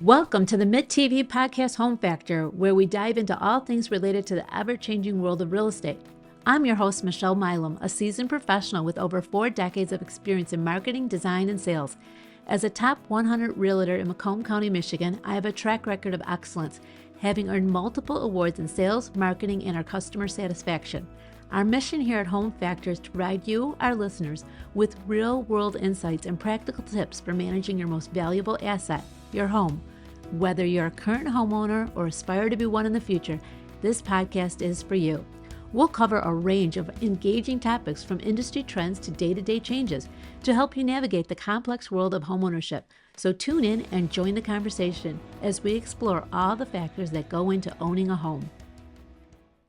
Welcome to the Mitt TV podcast Home Factor, where we dive into all things related to the ever-changing world of real estate. I'm your host, Michelle Milam, a seasoned professional with over 4 decades of experience in marketing, design, and sales. As a top 100 realtor in Macomb County, Michigan, I have a track record of excellence, having earned multiple awards in sales, marketing, and our customer satisfaction. Our mission here at Home Factor is to provide you, our listeners, with real-world insights and practical tips for managing your most valuable asset, your home. Whether you're a current homeowner or aspire to be one in the future, this podcast is for you. We'll cover a range of engaging topics from industry trends to day-to-day changes to help you navigate the complex world of homeownership. So tune in and join the conversation as we explore all the factors that go into owning a home.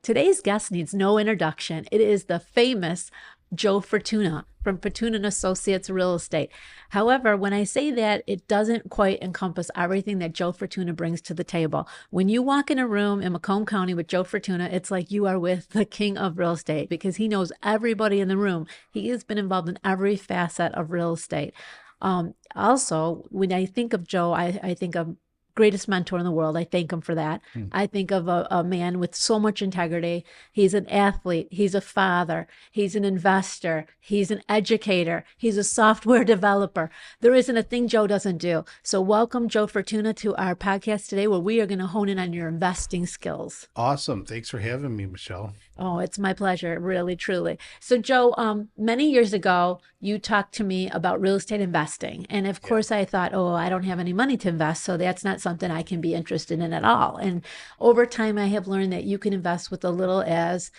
Today's guest needs no introduction. It is the famous Joe Fortuna from Fortuna & Associates Real Estate. However, when I say that, it doesn't quite encompass everything that Joe Fortuna brings to the table. When you walk in a room in Macomb County with Joe Fortuna, it's like you are with the king of real estate because he knows everybody in the room. He has been involved in every facet of real estate. Also, when I think of Joe, I think of greatest mentor in the world. I thank him for that. I think of a man with so much integrity. He's an athlete. He's a father. He's an investor. He's an educator. He's a software developer. There isn't a thing Joe doesn't do. So welcome, Joe Fortuna, to our podcast today, where we are going to hone in on your investing skills. Awesome. Thanks for having me, Michelle. Oh, it's my pleasure, really, truly. So, Joe, many years ago, you talked to me about real estate investing. And of course, I thought, oh, I don't have any money to invest, so that's not something I can be interested in at all. And over time, I have learned that you can invest with as little as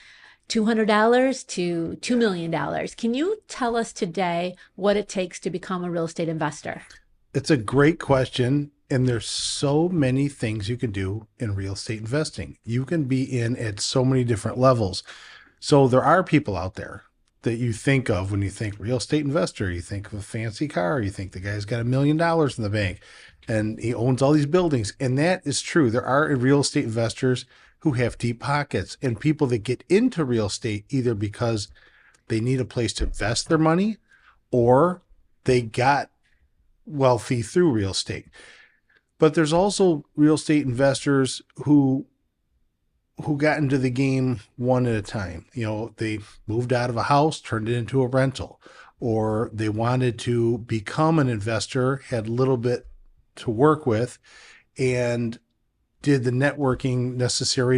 $200 to $2 million. Can you tell us today what it takes to become a real estate investor? It's a great question. And there's so many things you can do in real estate investing. You can be in at so many different levels. So there are people out there that you think of when you think real estate investor. You think of a fancy car. You think the guy's got $1 million in the bank and he owns all these buildings. And that is true. There are real estate investors who have deep pockets and people that get into real estate either because they need a place to invest their money or they got wealthy through real estate. But there's also real estate investors who got into the game one at a time. You know, they moved out of a house, turned it into a rental, or they wanted to become an investor, had a little bit to work with, and did the networking necessary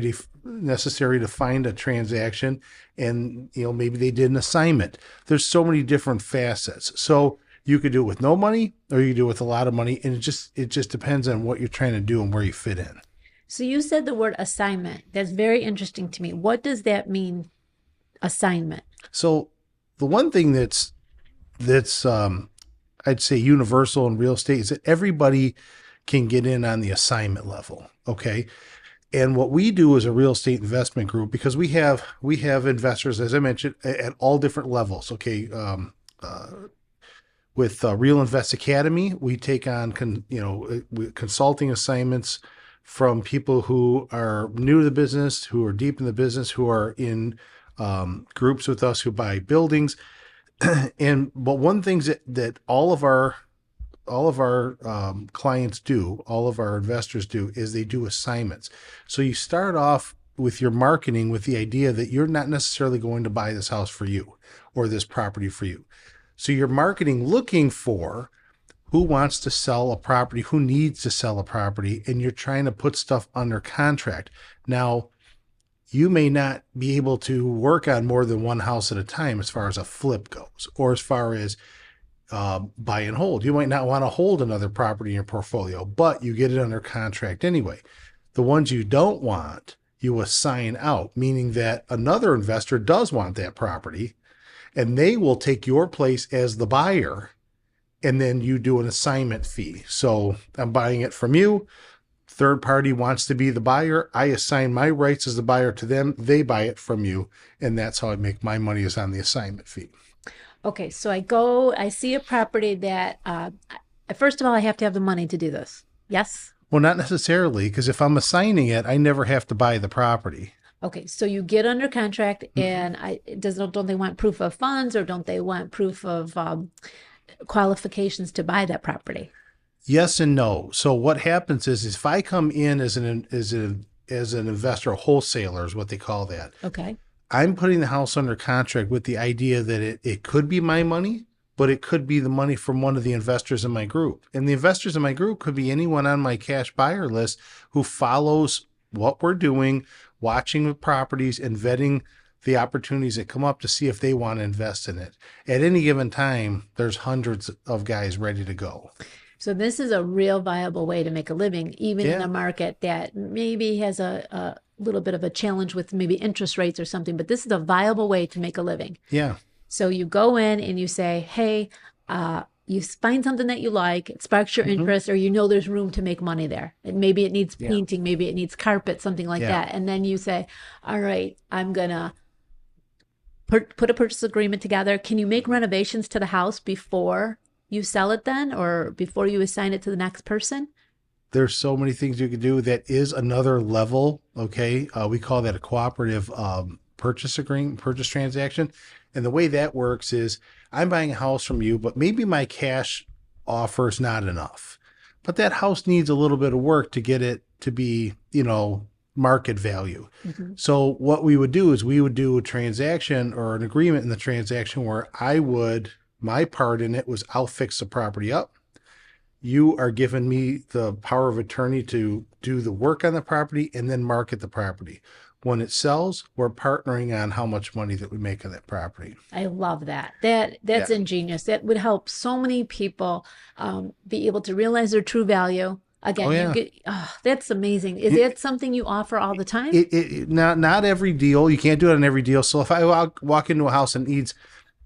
to find a transaction. And, you know, maybe they did an assignment. There's so many different facets. So you could do it with no money or you could do it with a lot of money. And it just depends on what you're trying to do and where you fit in. So you said the word assignment. That's very interesting to me. What does that mean, assignment? So the one thing that's I'd say universal in real estate is that everybody can get in on the assignment level. Okay. And what we do as a real estate investment group, because we have investors, as I mentioned, at all different levels. Okay. With Real Invest Academy, we take on consulting assignments from people who are new to the business, who are deep in the business, who are in groups with us who buy buildings. But one thing that all of our clients do, all of our investors do, is they do assignments. So you start off with your marketing with the idea that you're not necessarily going to buy this house for you or this property for you. So you're marketing looking for who wants to sell a property, who needs to sell a property, and you're trying to put stuff under contract. Now, you may not be able to work on more than one house at a time as far as a flip goes, or as far as buy and hold. You might not want to hold another property in your portfolio, but you get it under contract anyway. The ones you don't want, you assign out, meaning that another investor does want that property, and they will take your place as the buyer, and then you do an assignment fee. So I'm buying it from you. Third party wants to be the buyer. I assign my rights as the buyer to them. They buy it from you. And that's how I make my money, is on the assignment fee. Okay, so I see a property that, first of all, I have to have the money to do this. Yes? Well, not necessarily, because if I'm assigning it, I never have to buy the property. Okay, so you get under contract, and don't they want proof of funds, or don't they want proof of qualifications to buy that property? Yes and no. So what happens is if I come in as an investor, a wholesaler is what they call that. Okay. I'm putting the house under contract with the idea that it could be my money, but it could be the money from one of the investors in my group. And the investors in my group could be anyone on my cash buyer list who follows what we're doing, watching the properties and vetting the opportunities that come up to see if they want to invest in it. At any given time, there's hundreds of guys ready to go. So this is a real viable way to make a living, even in Yeah. a market that maybe has a little bit of a challenge with maybe interest rates or something, but this is a viable way to make a living. Yeah. So you go in and you say, hey, you find something that you like, it sparks your interest, or you know there's room to make money there. And maybe it needs painting, maybe it needs carpet, something like that. And then you say, all right, I'm going to put a purchase agreement together. Can you make renovations to the house before you sell it then, or before you assign it to the next person? There's so many things you can do. That is another level. Okay. We call that a cooperative purchase transaction. And the way that works is I'm buying a house from you, but maybe my cash offer is not enough. But that house needs a little bit of work to get it to be, market value. So what we would do is we would do a transaction or an agreement in the transaction where my part in it was I'll fix the property up. You are giving me the power of attorney to do the work on the property and then market the property. When it sells, we're partnering on how much money that we make on that property. I love that. That's ingenious. That would help so many people be able to realize their true value. Again, that's amazing. Is that something you offer all the time? Not every deal. You can't do it on every deal. So if I walk into a house and needs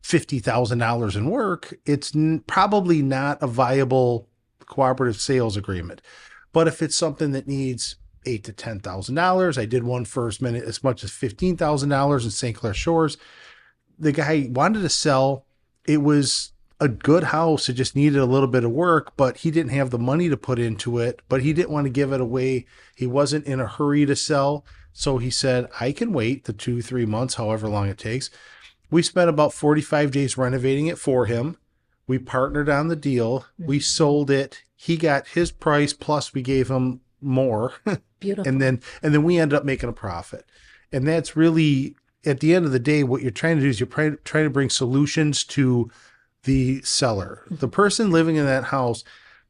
$50,000 in work, it's probably not a viable cooperative sales agreement. But if it's something that needs $8,000 to $10,000, I did one first minute as much as $15,000 in St. Clair Shores. The guy wanted to sell. It was a good house. It just needed a little bit of work, but he didn't have the money to put into it, but he didn't want to give it away. He wasn't in a hurry to sell. So he said, I can wait the 2-3 months, however long it takes. We spent about 45 days renovating it for him. We partnered on the deal. We sold it. He got his price, plus we gave him more. Beautiful. And then we ended up making a profit. And that's really, at the end of the day, what you're trying to do is you're trying to bring solutions to the seller. The person living in that house,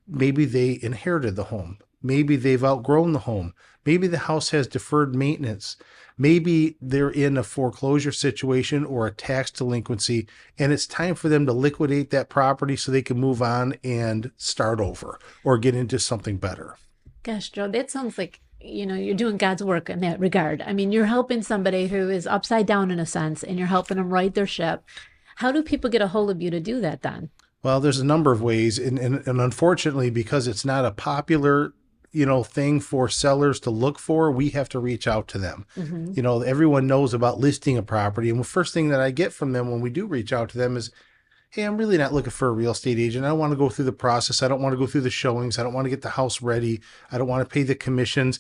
maybe they inherited the home. Maybe they've outgrown the home. Maybe the house has deferred maintenance. Maybe they're in a foreclosure situation or a tax delinquency, and it's time for them to liquidate that property so they can move on and start over or get into something better. Gosh, Joe, that sounds like, you're doing God's work in that regard. I mean, you're helping somebody who is upside down in a sense, and you're helping them right their ship. How do people get a hold of you to do that then? Well, there's a number of ways. And unfortunately, because it's not a popular thing for sellers to look for, we have to reach out to them. Everyone knows about listing a property. And the first thing that I get from them when we do reach out to them is, hey, I'm really not looking for a real estate agent. I don't want to go through the process. I don't want to go through the showings. I don't want to get the house ready. I don't want to pay the commissions.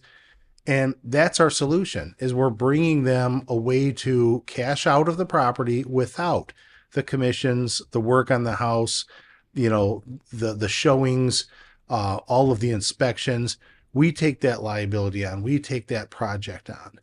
And that's our solution, is we're bringing them a way to cash out of the property without the commissions, the work on the house, the showings, all of the inspections. We take that liability on. We take that project on.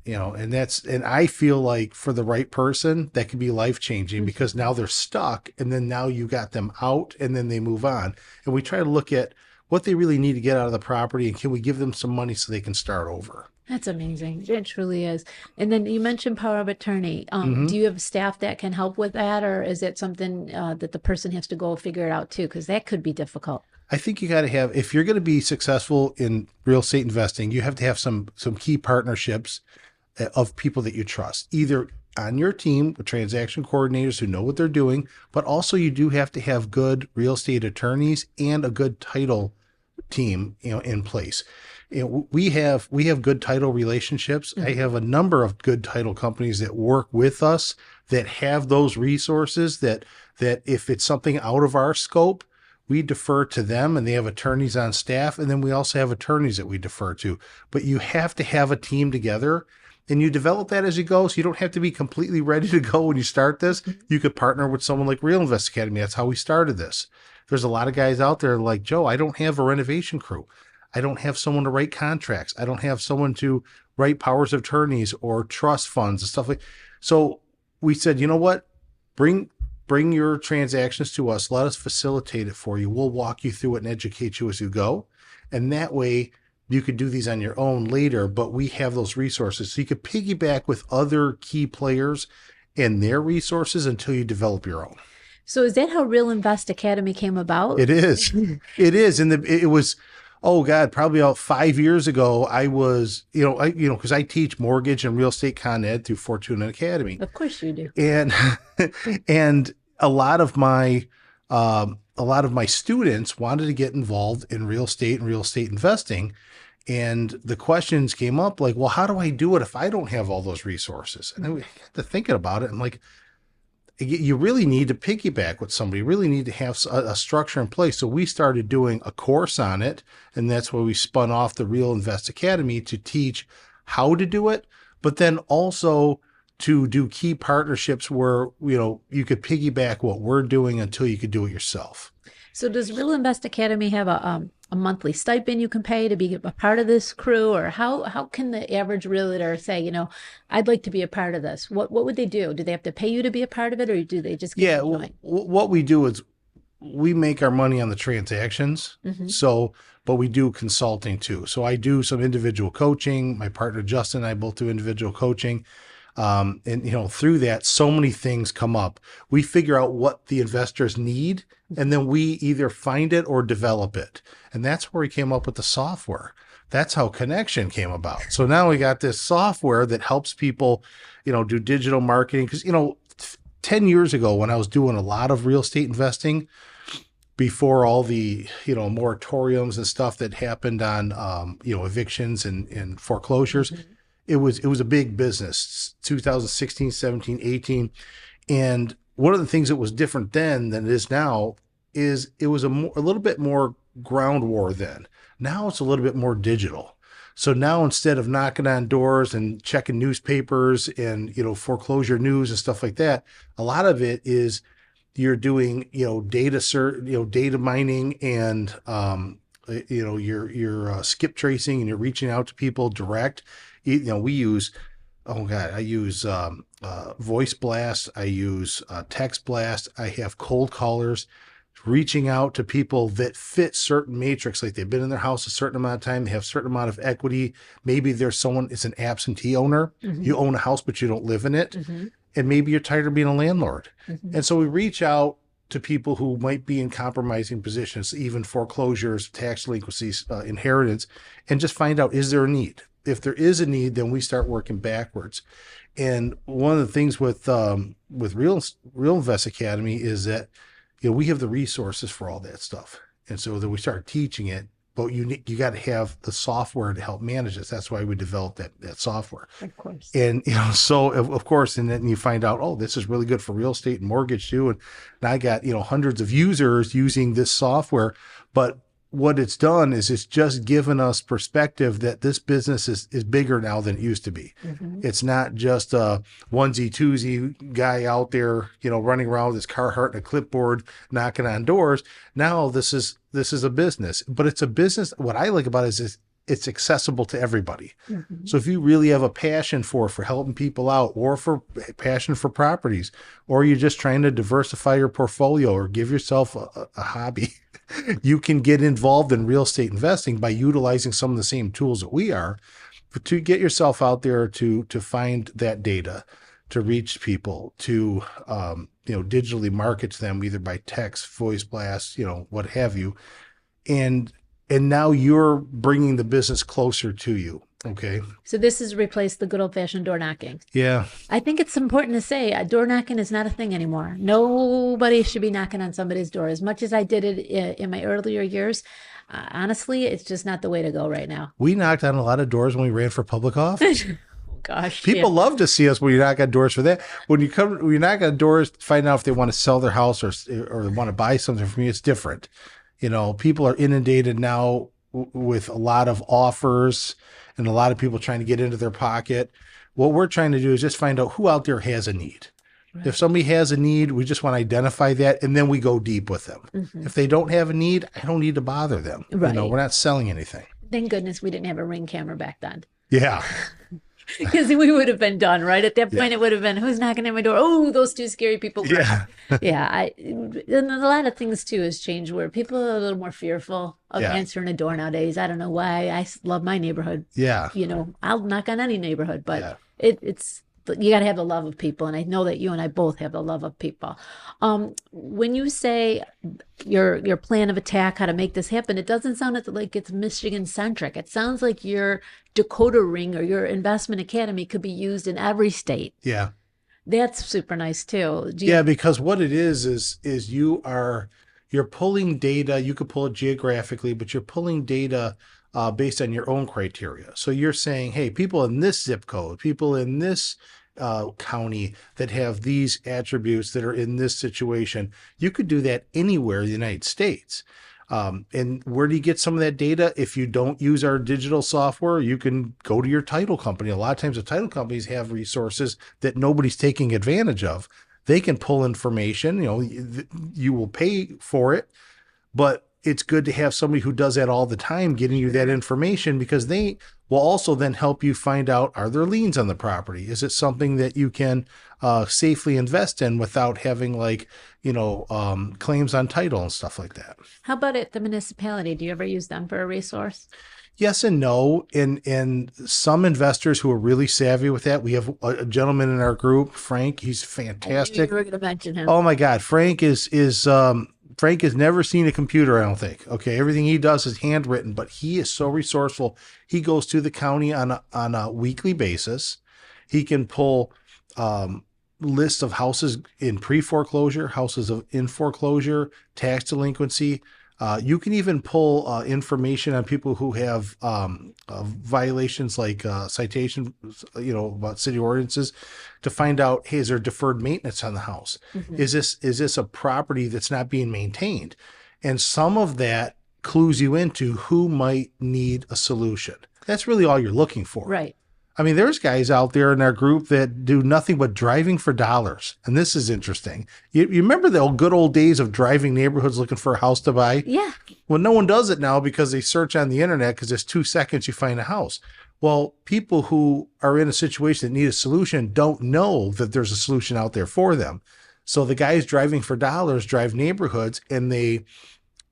And I feel like for the right person, that could be life-changing, because now they're stuck, and then now you got them out, and then they move on. And we try to look at what they really need to get out of the property, and can we give them some money so they can start over? That's amazing. It truly is. And then you mentioned power of attorney. Do you have staff that can help with that, or is it something that the person has to go figure it out too? Because that could be difficult. I think you got to have, if you're going to be successful in real estate investing, you have to have some key partnerships of people that you trust, either on your team with transaction coordinators who know what they're doing, but also you do have to have good real estate attorneys and a good title team, in place. We have good title relationships. I have a number of good title companies that work with us that have those resources that if it's something out of our scope, we defer to them, and they have attorneys on staff. And then we also have attorneys that we defer to. But you have to have a team together, and you develop that as you go. So you don't have to be completely ready to go when you start this. You could partner with someone like Real Invest Academy. That's how we started this. There's a lot of guys out there like, Joe, I don't have a renovation crew. I don't have someone to write contracts. I don't have someone to write powers of attorneys or trust funds and stuff like. So we said, you know what? Bring your transactions to us. Let us facilitate it for you. We'll walk you through it and educate you as you go. And that way you could do these on your own later, but we have those resources. So you could piggyback with other key players and their resources until you develop your own. So is that how Real Invest Academy came about? It is. It is. And it was, oh God, probably about 5 years ago, I was, because I teach mortgage and real estate con ed through Fortuna Academy. Of course you do. And, and a lot of my students wanted to get involved in real estate and real estate investing. And the questions came up like, well, how do I do it if I don't have all those resources? And I got to thinking about it. I'm like, you really need to piggyback with somebody. You really need to have a structure in place. So we started doing a course on it. And that's why we spun off the Real Invest Academy to teach how to do it, but then also to do key partnerships where, you could piggyback what we're doing until you could do it yourself. So does Real Invest Academy have a monthly stipend you can pay to be a part of this crew? Or how can the average realtor say, I'd like to be a part of this? What would they do? Do they have to pay you to be a part of it, or do they just get to join? What we do is we make our money on the transactions. Mm-hmm. So, but we do consulting too. So I do some individual coaching. My partner, Justin, and I both do individual coaching. And through that, so many things come up. We figure out what the investors need, and then we either find it or develop it. And that's where we came up with the software. That's how Connection came about. So now we got this software that helps people, do digital marketing. Because, 10 years ago, when I was doing a lot of real estate investing, before all the, moratoriums and stuff that happened on, evictions and foreclosures, mm-hmm. It was a big business, 2016, 17, 18. And one of the things that was different then than it is now is it was a little bit more ground war then. Now it's a little bit more digital. So now instead of knocking on doors and checking newspapers and, foreclosure news and stuff like that, a lot of it is you're doing, data mining and, you're skip tracing, and you're reaching out to people direct. We use, I use voice blast. I use text blast. I have cold callers reaching out to people that fit certain matrix, like they've been in their house a certain amount of time, they have a certain amount of equity. Maybe there's someone, it's an absentee owner. Mm-hmm. You own a house, but you don't live in it. Mm-hmm. And maybe you're tired of being a landlord. Mm-hmm. And so we reach out to people who might be in compromising positions, even foreclosures, tax delinquencies, inheritance, and just find out, is there a need? If there is a need, then we start working backwards. And one of the things with Real Invest Academy is that, we have the resources for all that stuff. And so then we start teaching it, but you got to have the software to help manage this. That's why we developed that software. Of course. And, so of course, and then you find out, oh, this is really good for real estate and mortgage too. And I got, hundreds of users using this software, but what it's done is it's just given us perspective that this business is bigger now than it used to be. Mm-hmm. It's not just a onesie twosie guy out there, running around with his Carhartt and a clipboard, knocking on doors. Now this is a business, but it's a business. What I like about it is it's accessible to everybody. Mm-hmm. So if you really have a passion for helping people out, or for passion for properties, or you're just trying to diversify your portfolio or give yourself a hobby, you can get involved in real estate investing by utilizing some of the same tools that we are, but to get yourself out there to find that data, to reach people, to digitally market to them either by text, voice blast, what have you, and now you're bringing the business closer to you. Okay. So this has replaced the good old fashioned door knocking. Yeah. I think it's important to say door knocking is not a thing anymore. Nobody should be knocking on somebody's door. As much as I did it in my earlier years, honestly, it's just not the way to go right now. We knocked on a lot of doors when we ran for public office. Gosh. People love to see us when you knock on doors for that. When you knock on doors, find out if they want to sell their house or want to buy something from you, it's different. People are inundated now with a lot of offers and a lot of people trying to get into their pocket. What we're trying to do is just find out who out there has a need. Right. If somebody has a need, we just want to identify that, and then we go deep with them. If they don't have a need, I don't need to bother them. Right. We're not selling anything. Thank goodness we didn't have a Ring camera back then. Yeah. Because we would have been done, right? At that point, it would have been, who's knocking at my door? Oh, those two scary people. Yeah. And a lot of things, too, has changed where people are a little more fearful of answering a door nowadays. I don't know why. I love my neighborhood. Yeah. I'll knock on any neighborhood, but it's you got to have the love of people. And I know that you and I both have the love of people. When you say your plan of attack, how to make this happen, it doesn't sound like it's Michigan centric. It sounds like your Dakota Ring or your investment academy could be used in every state. Yeah. That's super nice too. Because what it is you're pulling data. You could pull it geographically, but you're pulling data based on your own criteria. So you're saying, hey, people in this zip code, people in this county that have these attributes that are in this situation, you could do that anywhere in the United States. And where do you get some of that data? If you don't use our digital software, you can go to your title company. A lot of times the title companies have resources that nobody's taking advantage of. They can pull information, you will pay for it, but it's good to have somebody who does that all the time, getting you that information, because they will also then help you find out, are there liens on the property? Is it something that you can safely invest in without having claims on title and stuff like that? How about at the municipality? Do you ever use them for a resource? Yes and no. And some investors who are really savvy with that, we have a gentleman in our group, Frank. He's fantastic. You were going to mention him. Oh my God, Frank Frank has never seen a computer, I don't think. Okay, everything he does is handwritten, but he is so resourceful. He goes to the county on a weekly basis. He can pull lists of houses in pre-foreclosure, houses in foreclosure, tax delinquency. You can even pull information on people who have violations like citations, about city ordinances, to find out, hey, is there deferred maintenance on the house? Mm-hmm. Is this a property that's not being maintained? And some of that clues you into who might need a solution. That's really all you're looking for. Right. I mean, there's guys out there in our group that do nothing but driving for dollars. And this is interesting. You remember the good old days of driving neighborhoods looking for a house to buy? Yeah. Well, no one does it now because they search on the internet because it's 2 seconds you find a house. Well, people who are in a situation that need a solution don't know that there's a solution out there for them. So the guys driving for dollars drive neighborhoods, and they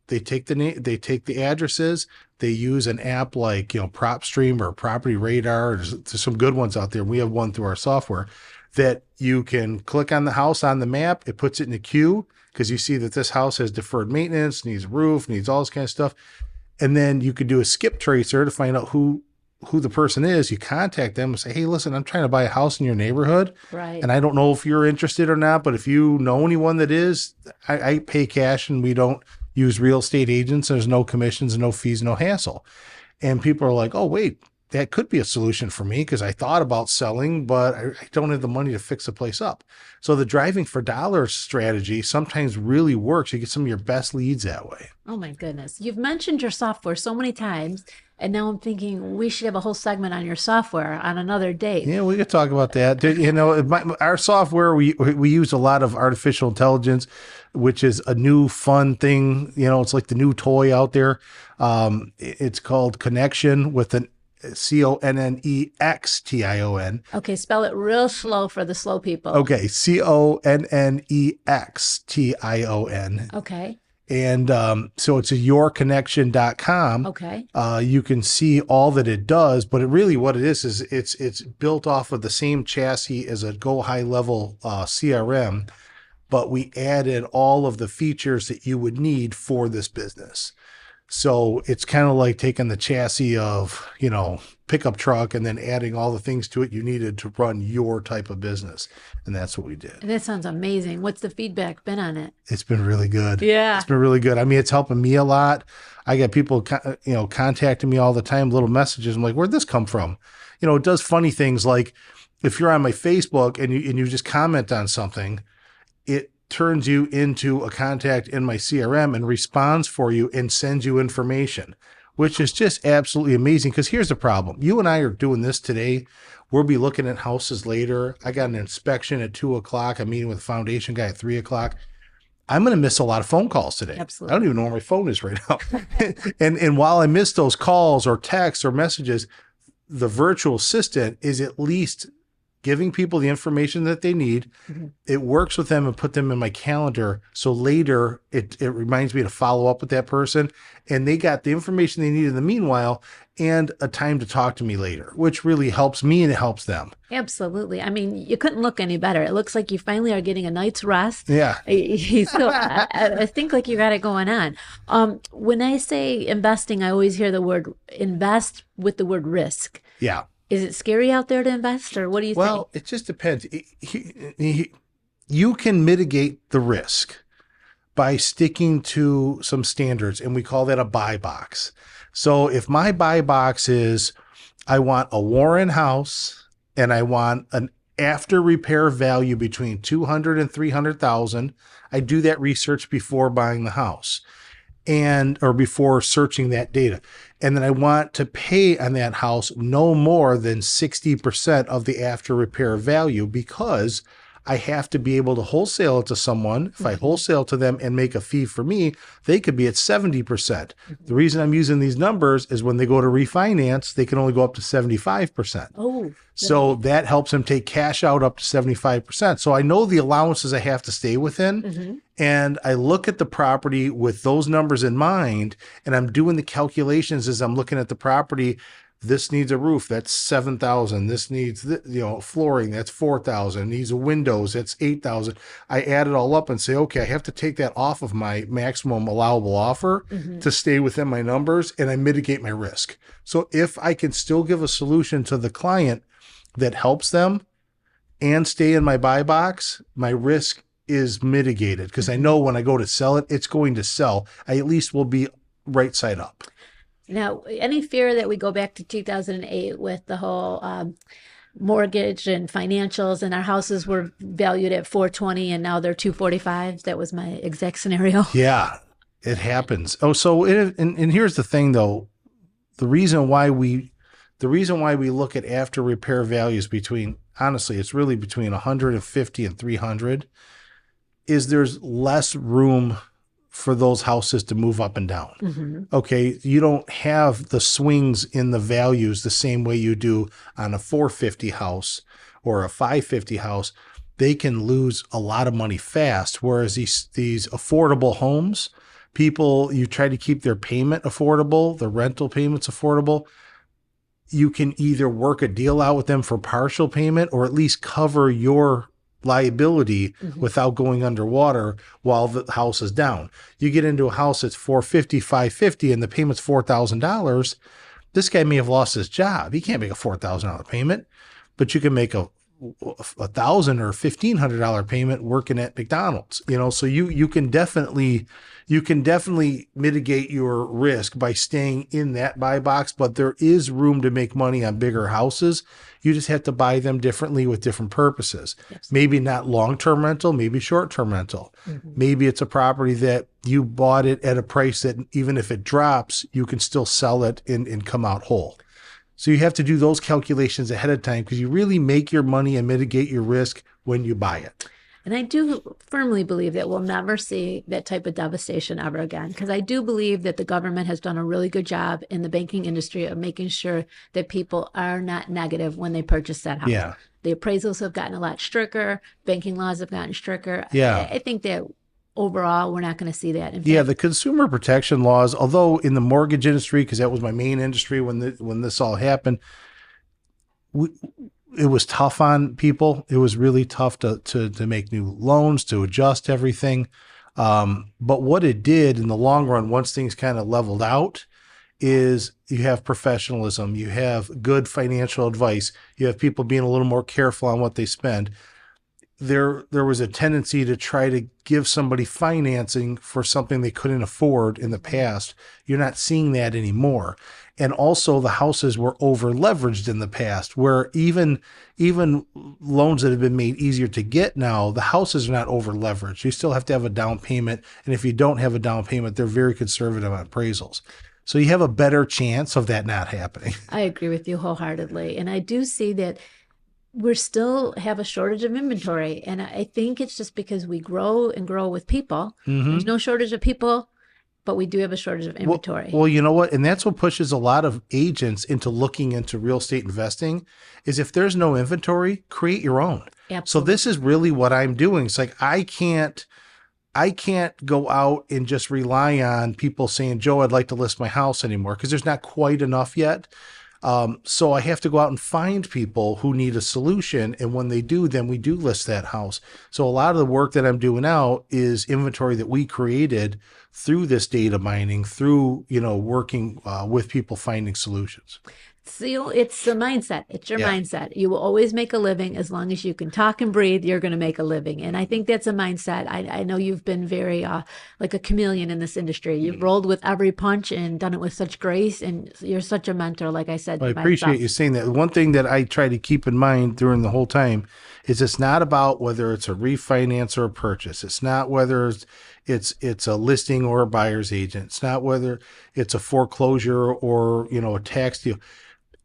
take the addresses. They use an app like PropStream or Property Radar. There's some good ones out there. We have one through our software that you can click on the house on the map. It puts it in a queue because you see that this house has deferred maintenance, needs a roof, needs all this kind of stuff. And then you could do a skip tracer to find out who the person is. You contact them and say, hey, listen, I'm trying to buy a house in your neighborhood. Right. And I don't know if you're interested or not, but if you know anyone that is, I pay cash, and we don't use real estate agents. There's no commissions, no fees, no hassle. And people are like, oh, wait, that could be a solution for me because I thought about selling, but I don't have the money to fix the place up. So the driving for dollars strategy sometimes really works. You get some of your best leads that way. Oh my goodness. You've mentioned your software so many times, and now I'm thinking we should have a whole segment on your software on another date. Yeah, we could talk about that. Our software, we use a lot of artificial intelligence, which is a new fun thing. It's like the new toy out there. It's called Connection with an CONNEXTION. Okay, spell it real slow for the slow people. Okay, CONNEXTION. Okay. And so it's a yourconnection.com. Okay. You can see all that it does, but what it is it's built off of the same chassis as a Go High Level CRM, but we added all of the features that you would need for this business. So it's kind of like taking the chassis of, pickup truck and then adding all the things to it you needed to run your type of business. And that's what we did. That sounds amazing. What's the feedback been on it? It's been really good. Yeah. It's been really good. I mean, it's helping me a lot. I get people, contacting me all the time, little messages. I'm like, where'd this come from? It does funny things like if you're on my Facebook and you just comment on something, it turns you into a contact in my CRM and responds for you and sends you information, which is just absolutely amazing. Because here's the problem. You and I are doing this today. We'll be looking at houses later. I got an inspection at 2:00. I'm meeting with a foundation guy at 3:00. I'm going to miss a lot of phone calls today. Absolutely. I don't even know where my phone is right now. and while I miss those calls or texts or messages, the virtual assistant is at least giving people the information that they need. Mm-hmm. It works with them and put them in my calendar. So later it reminds me to follow up with that person, and they got the information they need in the meanwhile and a time to talk to me later, which really helps me and it helps them. Absolutely. I mean, you couldn't look any better. It looks like you finally are getting a night's rest. Yeah. So I think like you got it going on. When I say investing, I always hear the word invest with the word risk. Yeah. Is it scary out there to invest, or what do you think? Well, it just depends. You can mitigate the risk by sticking to some standards, and we call that a buy box. So if my buy box is, I want a Warren house and I want an after repair value between 200 and 300,000, I do that research before buying the house or before searching that data. And then I want to pay on that house no more than 60% of the after repair value, because I have to be able to wholesale it to someone. If I wholesale to them and make a fee for me, they could be at 70%. The reason I'm using these numbers is when they go to refinance, they can only go up to 75%. Oh, So that helps them take cash out up to 75%. So I know the allowances I have to stay within, and I look at the property with those numbers in mind, and I'm doing the calculations as I'm looking at the property. This needs a roof, that's 7,000. This needs, flooring, that's 4,000. Needs windows, that's 8,000. I add it all up and say, okay, I have to take that off of my maximum allowable offer to stay within my numbers, and I mitigate my risk. So if I can still give a solution to the client that helps them and stay in my buy box, my risk is mitigated, because I know when I go to sell it, it's going to sell. I at least will be right side up. Now, any fear that we go back to 2008 with the whole mortgage and financials, and our houses were valued at 420 and now they're 245? That was my exact scenario. Yeah, it happens. Oh, so and here's the thing though. The reason why we look at after repair values honestly, it's really between 150 and 300, is there's less room for those houses to move up and down. Okay. You don't have the swings in the values the same way you do on a 450 house or a 550 house. They can lose a lot of money fast. Whereas these affordable homes, you try to keep their payment affordable, the rental payments affordable. You can either work a deal out with them for partial payment or at least cover your liability without going underwater while the house is down. You get into a house that's 450, 550, and the payment's $4,000. This guy may have lost his job. He can't make a $4,000 payment, but you can make a $1,000 or $1,500 payment working at McDonald's. So you can definitely mitigate your risk by staying in that buy box, but there is room to make money on bigger houses. You just have to buy them differently with different purposes. Yes. Maybe not long-term rental, maybe short-term rental. Maybe it's a property that you bought it at a price that even if it drops, you can still sell it and come out whole. So you have to do those calculations ahead of time, because you really make your money and mitigate your risk when you buy it. And I do firmly believe that we'll never see that type of devastation ever again, because I do believe that the government has done a really good job in the banking industry of making sure that people are not negative when they purchase that house. Yeah. The appraisals have gotten a lot stricter. Banking laws have gotten stricter. Yeah. I think that overall, we're not going to see that. In fact, the consumer protection laws, although in the mortgage industry, because that was my main industry when this all happened, it was tough on people. It was really tough to make new loans, to adjust everything. But what it did in the long run, once things kind of leveled out, is you have professionalism, you have good financial advice, you have people being a little more careful on what they spend. There was a tendency to try to give somebody financing for something they couldn't afford in the past. You're not seeing that anymore. And also the houses were over leveraged in the past, where even loans that have been made easier to get now, the houses are not over leveraged. You still have to have a down payment. And if you don't have a down payment, they're very conservative on appraisals. So you have a better chance of that not happening. I agree with you wholeheartedly. And I do see that we still have a shortage of inventory. And I think it's just because we grow and grow with people. There's no shortage of people, but we do have a shortage of inventory. Well, you know what? And that's what pushes a lot of agents into looking into real estate investing is if there's no inventory, create your own. Absolutely. So this is really what I'm doing. It's like I can't go out and just rely on people saying, Joe, I'd like to list my house anymore because there's not quite enough yet. So I have to go out and find people who need a solution. And when they do, then we do list that house. So a lot of the work that I'm doing now is inventory that we created through this data mining, through, working with people finding solutions. So it's the mindset. It's your mindset. You will always make a living as long as you can talk and breathe. You're going to make a living, and I think that's a mindset. I know you've been very like a chameleon in this industry. You've rolled with every punch and done it with such grace, and you're such a mentor. Like I said, I appreciate you saying that. One thing that I try to keep in mind during the whole time is it's not about whether it's a refinance or a purchase. It's not whether it's a listing or a buyer's agent. It's not whether it's a foreclosure or a tax deal.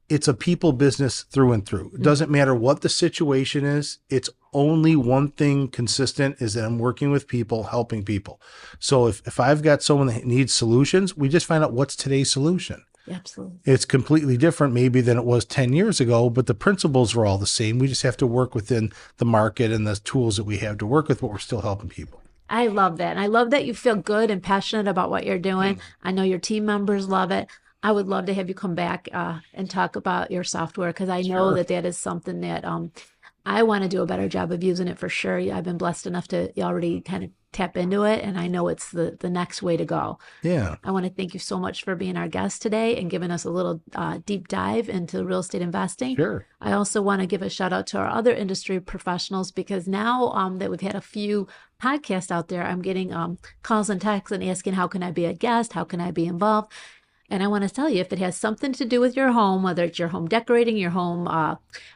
It's a people business through and through. It doesn't matter what the situation is. It's only one thing consistent is that I'm working with people, helping people. So if I've got someone that needs solutions, we just find out what's today's solution. Absolutely. It's completely different maybe than it was 10 years ago, but the principles are all the same. We just have to work within the market and the tools that we have to work with, but we're still helping people. I love that. And I love that you feel good and passionate about what you're doing. I know your team members love it. I would love to have you come back and talk about your software because I know that is something that I want to do a better job of using it for sure. I've been blessed enough to already kind of tap into it, and I know it's the next way to go. Yeah. I want to thank you so much for being our guest today and giving us a little deep dive into real estate investing. Sure. I also want to give a shout out to our other industry professionals because now that we've had a few podcasts out there, I'm getting calls and texts and asking, how can I be a guest? How can I be involved? And I want to tell you, if it has something to do with your home, whether it's your home decorating, your home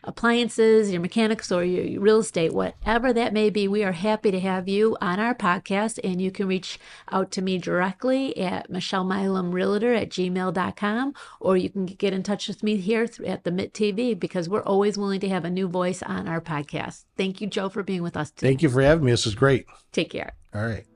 appliances, your mechanics, or your real estate, whatever that may be, we are happy to have you on our podcast. And you can reach out to me directly at michellemylamrealtor@gmail.com, or you can get in touch with me here at the Mitt TV because we're always willing to have a new voice on our podcast. Thank you, Joe, for being with us today. Thank you for having me. This was great. Take care. All right.